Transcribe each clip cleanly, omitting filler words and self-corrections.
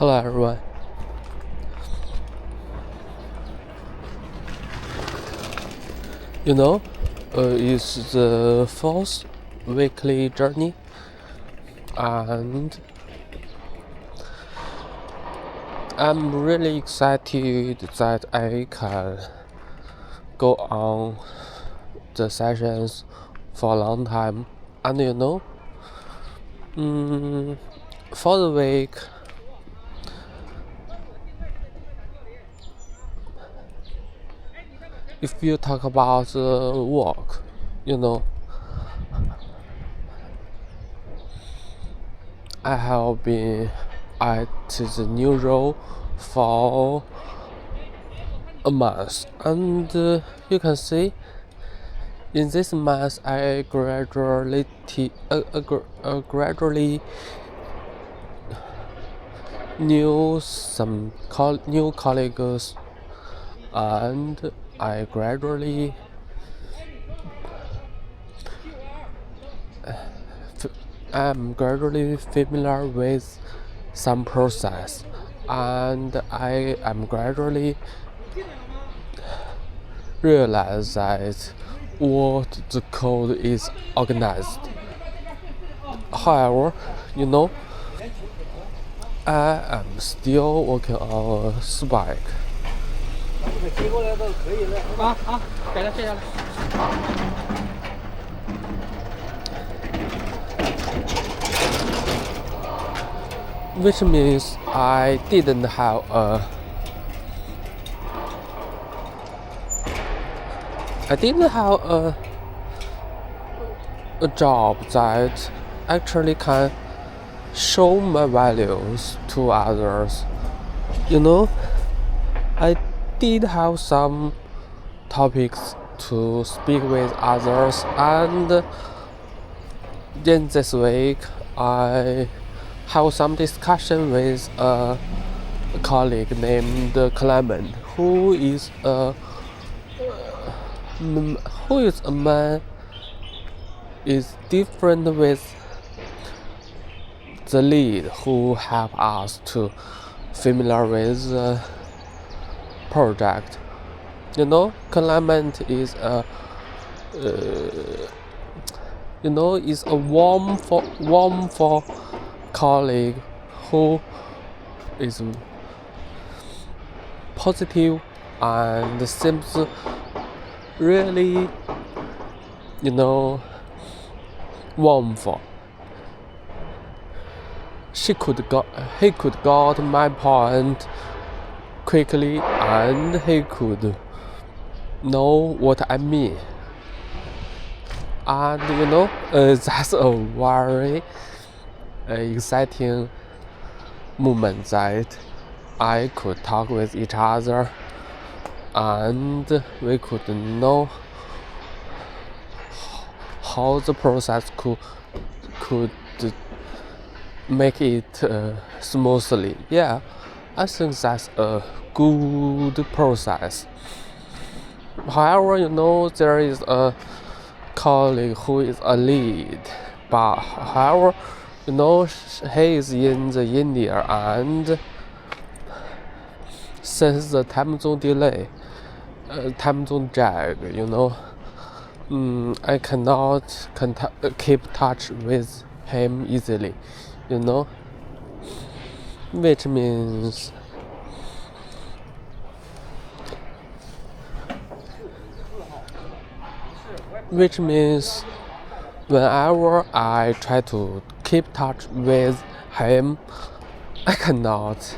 Hello everyone. It's the fourth weekly journey, and I'm really excited that I can go on the sessions for a long time. And for the week, if you talk about work, I have been at the new role for a month, and you can see in this month I gradually knew some new colleagues, and I'm gradually familiar with some process, and I am gradually realize that what the code is organized. However, I am still working on a spike. 提过来都可以了。改了，谢谢了。Which means I didn't have a job that actually can show my values to others. I did have some topics to speak with others, and then this week I have some discussion with a colleague named Clement, who is a man is different with the lead who help us to familiar with the project. Clement is is a warm for colleague who is positive and seems really warmful. He could got my point quickly, and he could know what I mean. And that's a very exciting moment that I could talk with each other, and we could know how the process could make it smoothly. Yeah, I think that's a good process. However, there is a colleague who is a lead, but however, he is in the India, and since the time zone delay, time zone drag, I cannot keep touch with him easily, which means whenever I try to keep touch with him, I cannot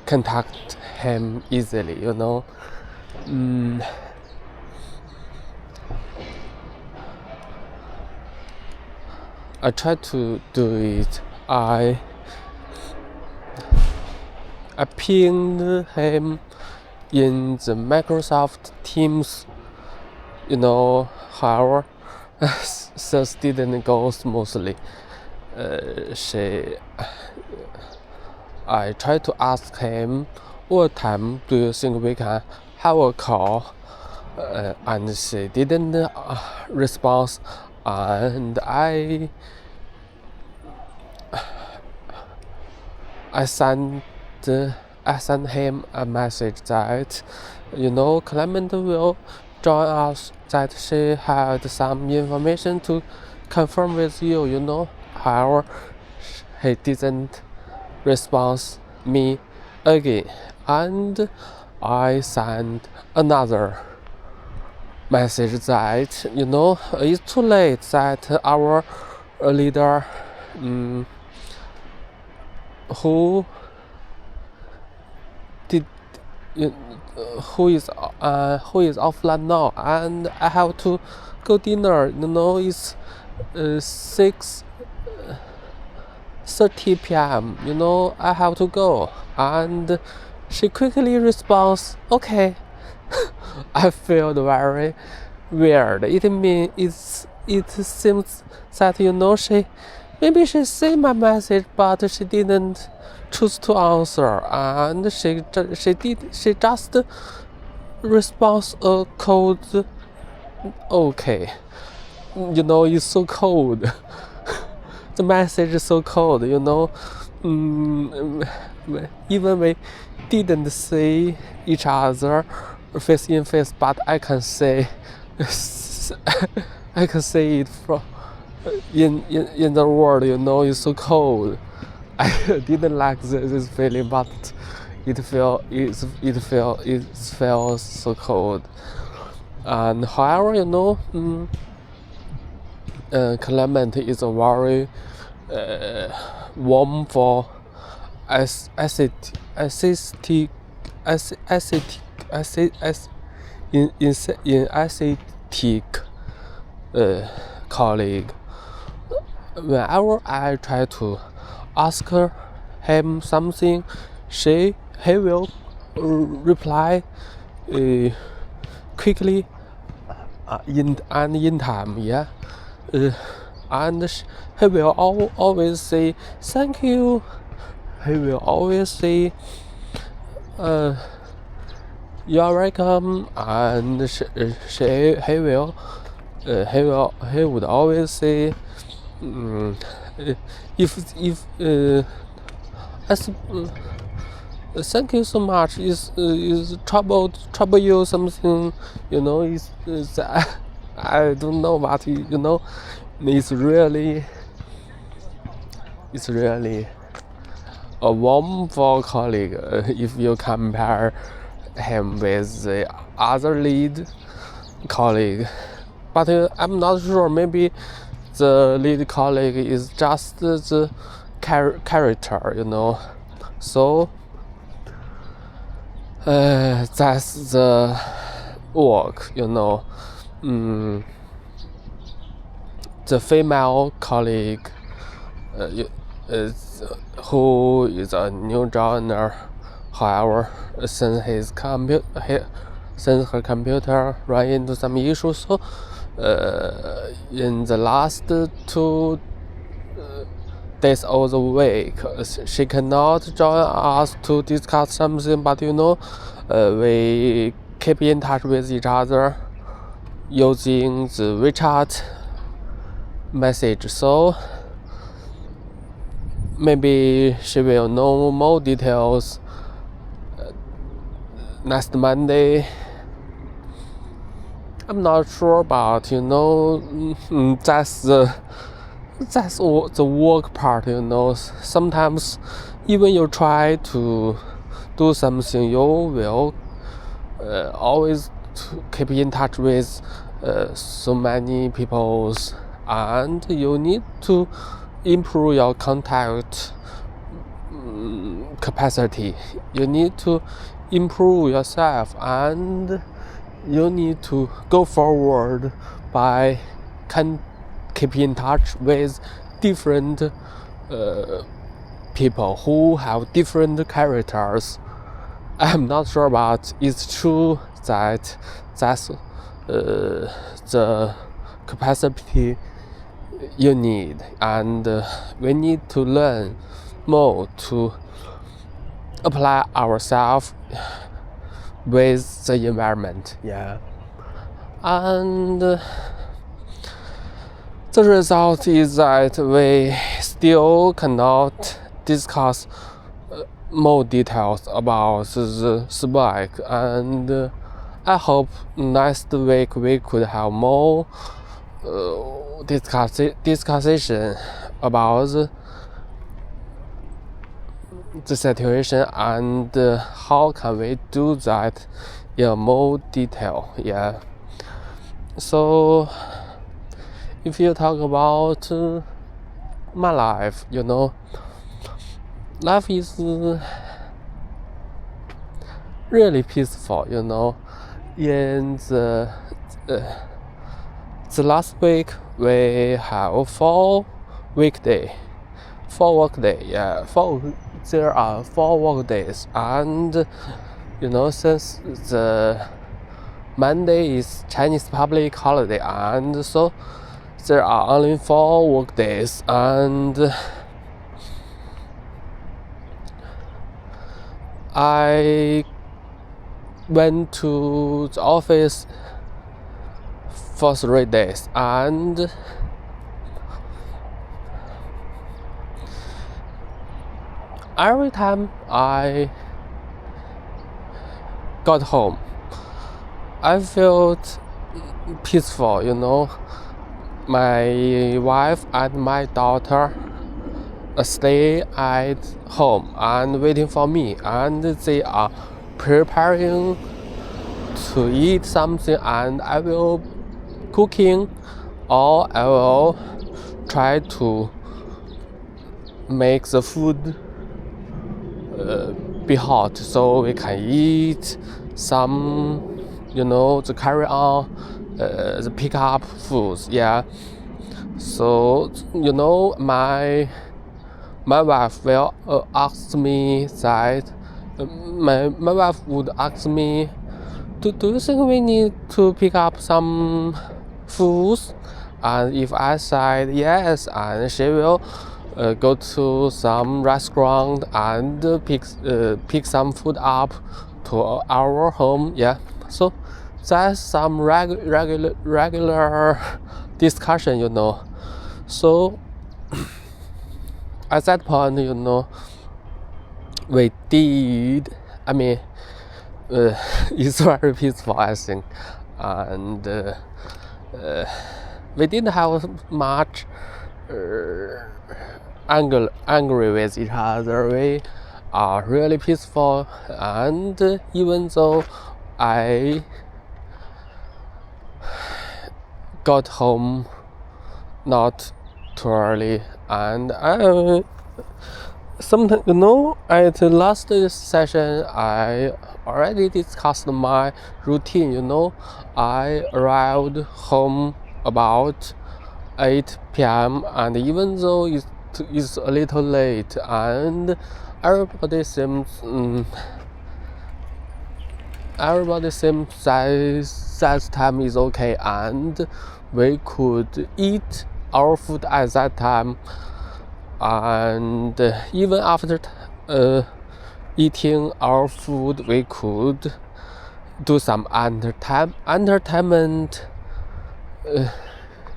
contact him easily, I try to do it. I pinged him in the Microsoft Teams, however, things didn't go smoothly. I tried to ask him, what time do you think we can have a call? And she didn't respond, and I I sent him a message that, Clement will join us, that she had some information to confirm with you. However, he didn't respond me again, and I sent another message that, it's too late, that our leader who did who is offline now, and I have to go dinner. It's 6:30 p.m. I have to go, and she quickly responds, "Okay." I feel very weird. It seems that maybe she see my message, but she didn't choose to answer, and she just responds a cold "okay." It's so cold. The message is so cold. Even we didn't see each other face in face, but I can say it from in the world. It's so cold. I didn't like this feeling, but it feels so cold. And however, Clement is a very warm for aesthetic colleague. Whenever I try to ask him something, he will reply quickly in time. Yeah. And he will always say thank you. He will always say you're welcome, and he would always say thank you so much. Is trouble you something? Is I don't know, but it's really a warm for colleague if you compare him with the other lead colleague. But I'm not sure. Maybe the lead colleague is just the character. So that's the work. The female colleague who is a new joiner, however, since her computer ran into some issues, so in the last 2 days of the week, she cannot join us to discuss something, but we keep in touch with each other using the WeChat message. So maybe she will know more details next Monday. I'm not sure, but that's the work part. Sometimes even you try to do something, you will always keep in touch with so many people, and you need to improve your contact capacity. You need to improve yourself, and you need to go forward by keep in touch with different people who have different characters. I'm not sure, but it's true that that's the capacity you need, and we need to learn more to apply ourselves with the environment. Yeah. And the result is that we still cannot discuss more details about the spike, and I hope next week we could have more discussion about the situation and how can we do that in more detail. Yeah. So if you talk about my life, life is really peaceful. In the last week we have 4 work day. There are 4 work days, and since the Monday is Chinese public holiday, and so there are only 4 work days, and I went to the office for 3 days, and every time I got home, I felt peaceful. My wife and my daughter stay at home and waiting for me, and they are preparing to eat something, and I will cooking, or I will try to make the food be hot so we can eat some, the carry on, the pick up foods. Yeah. So my wife will ask me that my wife would ask me, do you think we need to pick up some foods? And if I said yes, and she will go to some restaurant and pick some food up to our home. Yeah. So that's some regular discussion. So at that point, we did. It's very peaceful, I think, and we didn't have much angry with each other. We are really peaceful, and even though I got home not too early, and sometimes, at the last session I already discussed my routine. I arrived home about 8 p.m. and even though it's a little late, and everybody seems that time is okay, and we could eat our food at that time. And even after eating our food, we could do some entertainment.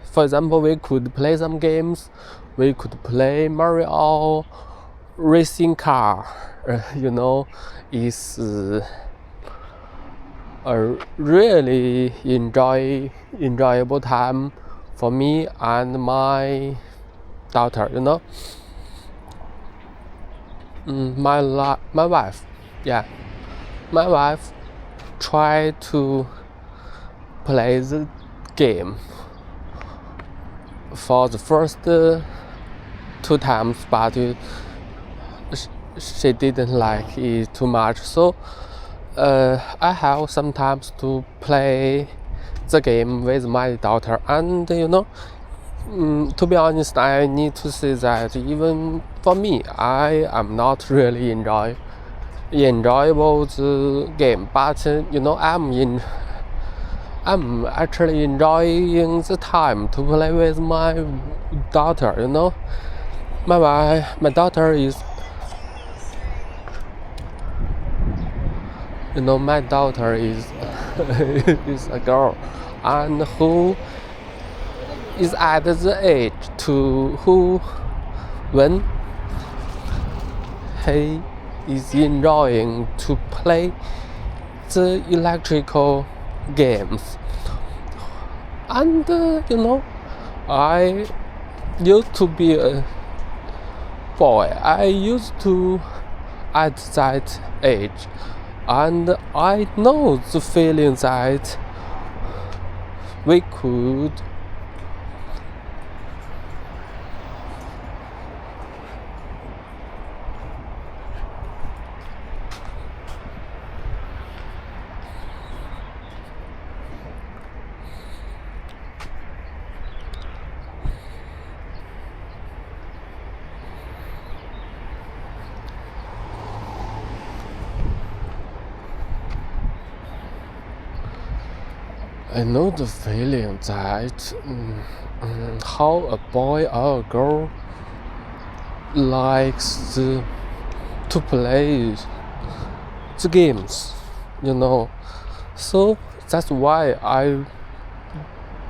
For example, we could play some games. We could play Mario racing car. It's a really enjoyable time for me and my daughter. My wife, my wife tried to play the game for the first 2 times, but she didn't like it too much. So I have sometimes to play the game with my daughter, and to be honest, I need to say that even for me, I am not really enjoyable the game, but I'm actually enjoying the time to play with my daughter. My daughter is my daughter is is a girl, and who is at the age to when is enjoying to play the electrical games. And I used to be a boy. I used to at that age, and I know the feeling that we could I know the feeling that how a boy or a girl likes to play the games, So that's why I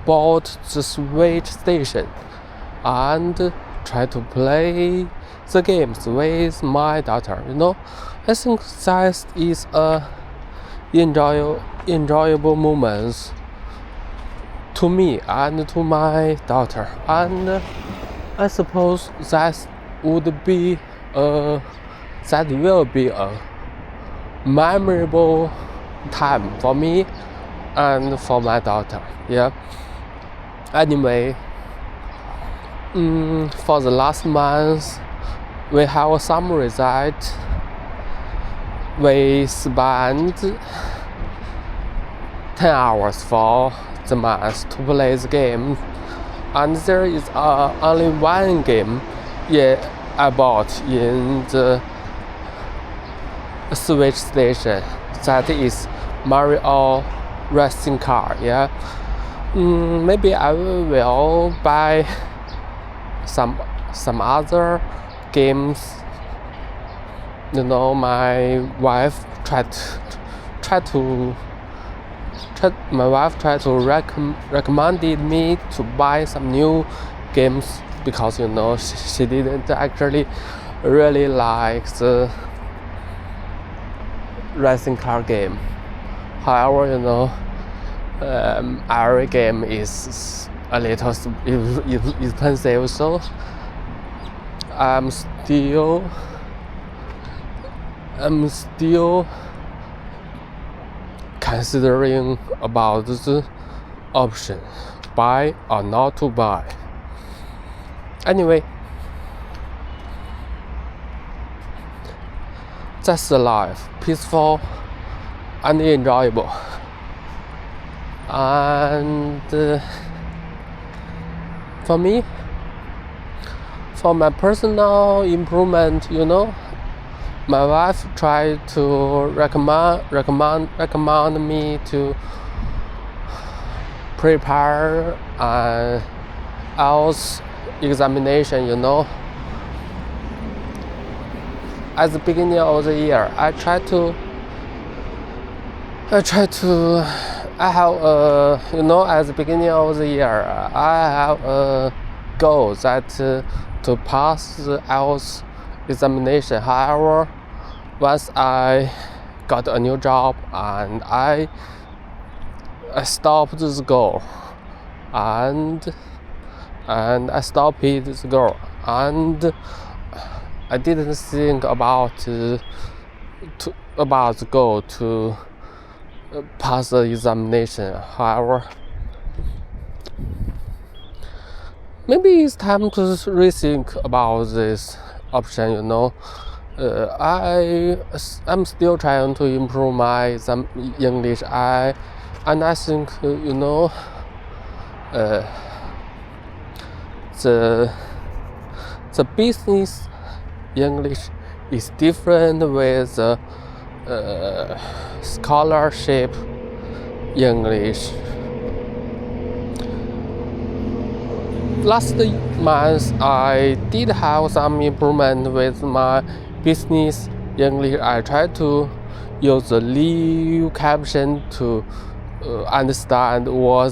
bought the Switch station and try to play the games with my daughter. I think that is a enjoyable moment to me and to my daughter, and I suppose that will be a memorable time for me and for my daughter. Yeah. Anyway, for the last month, we have some result. We spent 10 hours for the month to play the game, and there is only one game I bought in the Switch station, that is Mario Racing Car. Yeah. Maybe I will buy some other games. My wife tried to recommended me to buy some new games, because she didn't actually really like the racing car game. However, every game is a little expensive, so I'm still considering about the option buy or not to buy. Anyway, that's the life, peaceful and enjoyable. And for me, for my personal improvement, my wife tried to recommend me to prepare an IELTS examination. At the beginning of the year, I have at the beginning of the year, I have a goal that to pass the IELTS examination. However, once I got a new job and I stopped the goal, and I stopped the goal, and I didn't think about the goal to pass the examination. However, maybe it's time to rethink about this option. I'm still trying to improve my English. And I think the business English is different with the scholarship English. Last month, I did have some improvement with my business English. I tried to use the live caption to understand what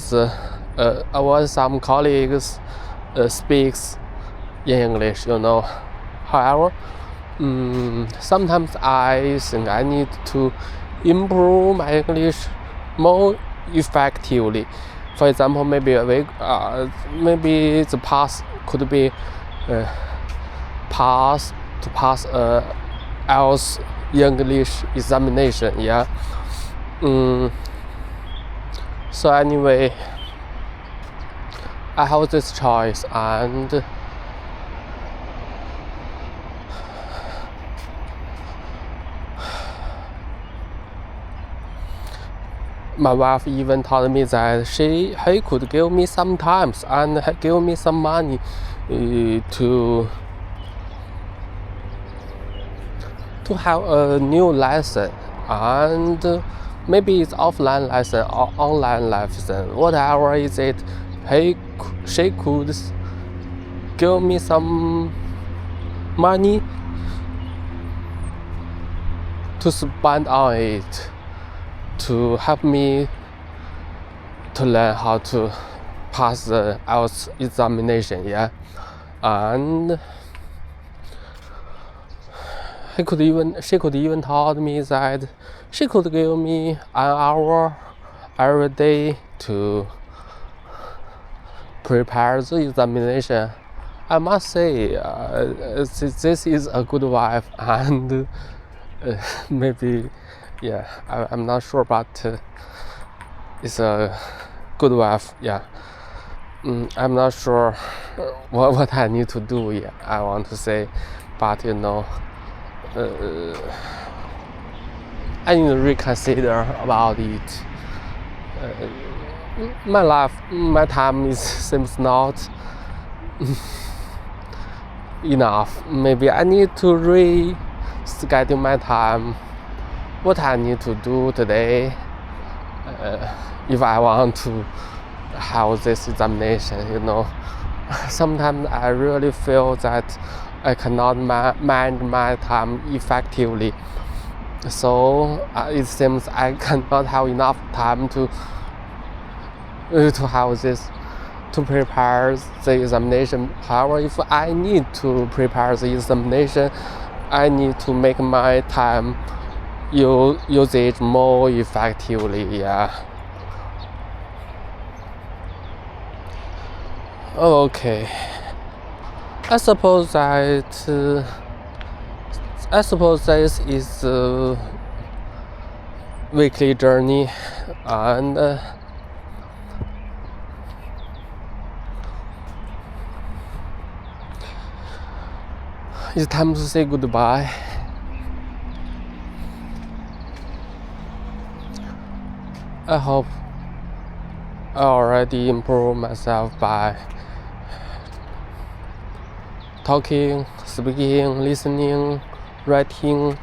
some colleagues speaks in English. However, sometimes I think I need to improve my English more effectively. For example, maybe maybe the pass could be pass IELTS English examination. Yeah. So anyway, I have this choice, and my wife even told me that he could give me some time and give me some money to have a new lesson, and maybe it's offline lesson or online lesson, whatever is it. She could give me some money to spend on it, to help me to learn how to pass the IELTS examination. Yeah. And she could even told me that she could give me an hour every day to prepare the examination. I must say, this is a good wife, and maybe, yeah, I'm not sure, but it's a good wife. Yeah. I'm not sure what I need to do. Yeah, I want to say, but I need to reconsider about it. My time seems not enough. Maybe I need to reschedule my time, what I need to do today, if I want to have this examination. Sometimes I really feel that I cannot manage my time effectively, so it seems I cannot have enough time to have this, to prepare the examination. However, if I need to prepare the examination, I need to make my time usage more effectively. Yeah. Okay. I suppose this is a weekly journey, and it's time to say goodbye. I hope I already improved myself by talking, speaking, listening, writing,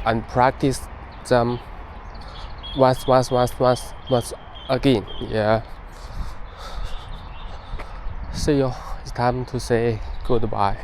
and practice them once again. Yeah. See you. It's time to say goodbye.